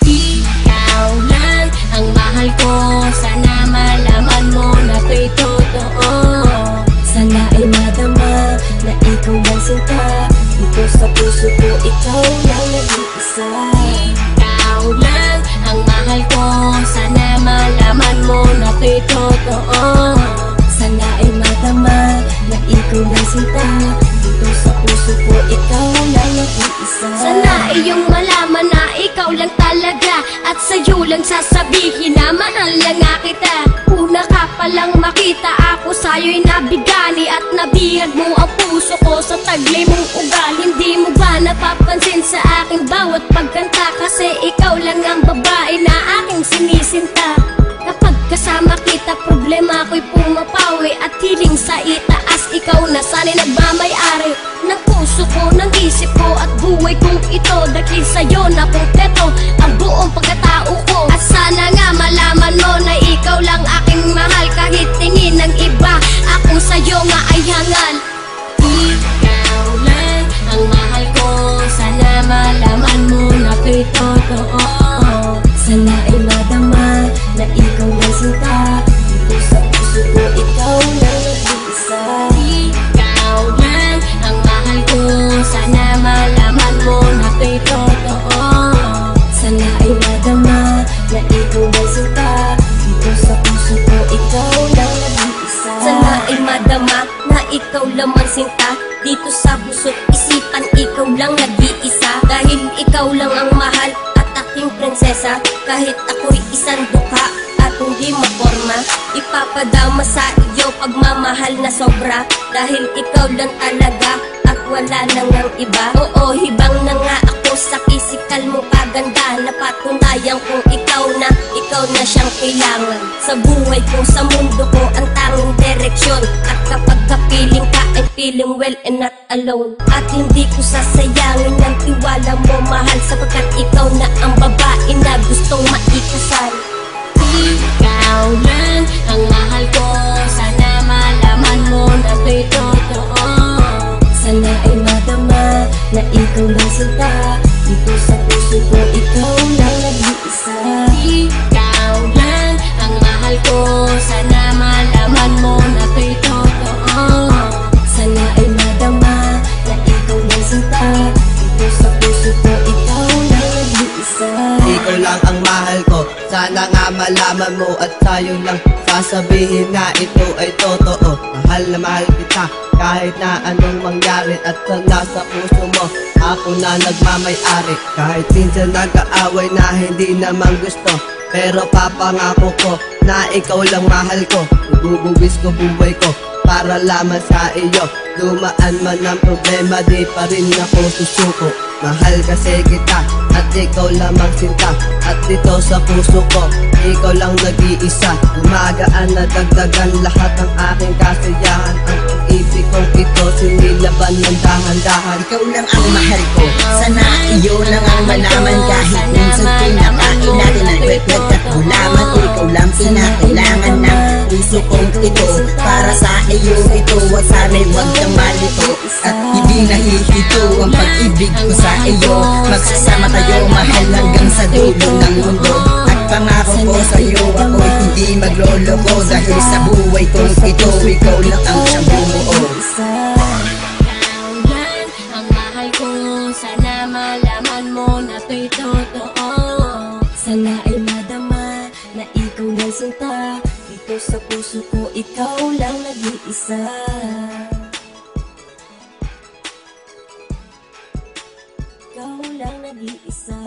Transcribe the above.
Ikaw lang ang mahal ko, sana malaman mo na to'y totoo. Sana ay madama na ikaw lang sinta, dito sa puso ko ikaw lang nag-iisa. Ikaw lang ang mahal ko, sana malaman mo na to'y totoo. Sana ay madama na ikaw lang sinta, dito sa puso ko ikaw lang nag-iisa. Sana iyong malaman na ikaw lang talaga, at sa'yo lang sasabihin na mahal lang nga kita. Una ka palang makita, ako sa'yo'y nabigani, at nabihag mo ang puso ko sa taglay mong ugal. Hindi mo ba napapansin sa aking bawat pagkanta, kasi ikaw lang ang babae na aking sinisinta. Kapag kasama kita, problema ko'y pumapawi, at hiling sa itaas, ikaw na sana'y nagmamay-ari ng puso ko, ng isip ko, at buhay kong ito. Dahil sa'yo na kumpleto ang buong pagkatao ko. At sana nga malaman mo na ikaw lang aking mahal, kahit tingin ng iba, akong sa'yo nga ay hangal. Ikaw lang ang mahal ko, sana malaman mo na to'y totoo. Sana ay madama na ikaw lang sinta, dito sa puso ko ikaw lang nag-iisa. Ikaw lang ang mahal ko, sana malaman mo na to'y totoo. Sana ay madama na ikaw lang sinta, dito sa puso ko ikaw lang nag-iisa. Sana ay madama na ikaw lamang sinta, dito sa puso't isipan ikaw lang nag-iisa. Dahil ikaw lang ang mahal at aking prinsesa, kahit ako'y isang dukha at hindi maporma, ipapadama sa iyo pagmamahal na sobra. Dahil ikaw lang talaga at wala nang ang iba. Oo, hibang na nga ako sa pisikal mong kaganda, napatunayan kong ikaw na siyang kailangan sa buhay ko, sa mundo ko, ang tanging direksyon. At kapag kapiling ka, ay feeling well and not alone. At hindi ko sasayangin ang tiwala mo, mahal, sapagkat ikaw na ang babae na gustong maikasal. Ikaw lang ang mahal ko, sana malaman mo na to'y totoo. Sana ay madama na ikaw lang sinta, dito sa puso ko ikaw lang nag-iisa. Ikaw lang ang mahal ko, sana malaman mo na to'y totoo. Sana ay madama na ikaw lang sinta, dito sa puso ko ikaw lang nag-iisa. Ikaw lang ang mahal ko, sana nga malaman mo, at sa'yo lang sasabihin na ito ay totoo. Mahal na mahal kita, kahit na anong mangyari, at sa nasa puso mo ako na nagmamay-ari. Kahit minsan nag-aaway na hindi naman gusto, pero papangako ko na ikaw lang mahal ko. Ibubuwis ko buhay ko para lamang sa iyo. Dumaan man ang problema, di pa rin ako susuko. Mahal kasi kita at ikaw lamang sinta, at dito sa puso ko ikaw lang nag-iisa. Gumagaan na dagdagan lahat ng aking kasiyahan, ang pag-ibig kong ito sinilaban ng dahan-dahan. Ikaw lang ang mahal ko, sana iyo lang ang malaman. Kahit minsan pinakain natin ang kwet nagkatulaman, ikaw lang pinakailangan ng puso kong ito. Para sa iyo ito, at sana'y wag kang malito, at hindi nahihito ang pag-ibig ko sa iyo. Magsasama tayo mahal hanggang sa dulo ng mundo, at pangako ko sa iyo ako'y hindi magloloko. Dahil sa buhay kong ito, ikaw lang ang siyang bumuo. Ikaw lang ang mahal ko, sana malaman mo na to'y totoo. Sana ay madama na ikaw lang sinta, dito sa puso ko ikaw lang nag-iisa. Ikaw lang nag-iisa.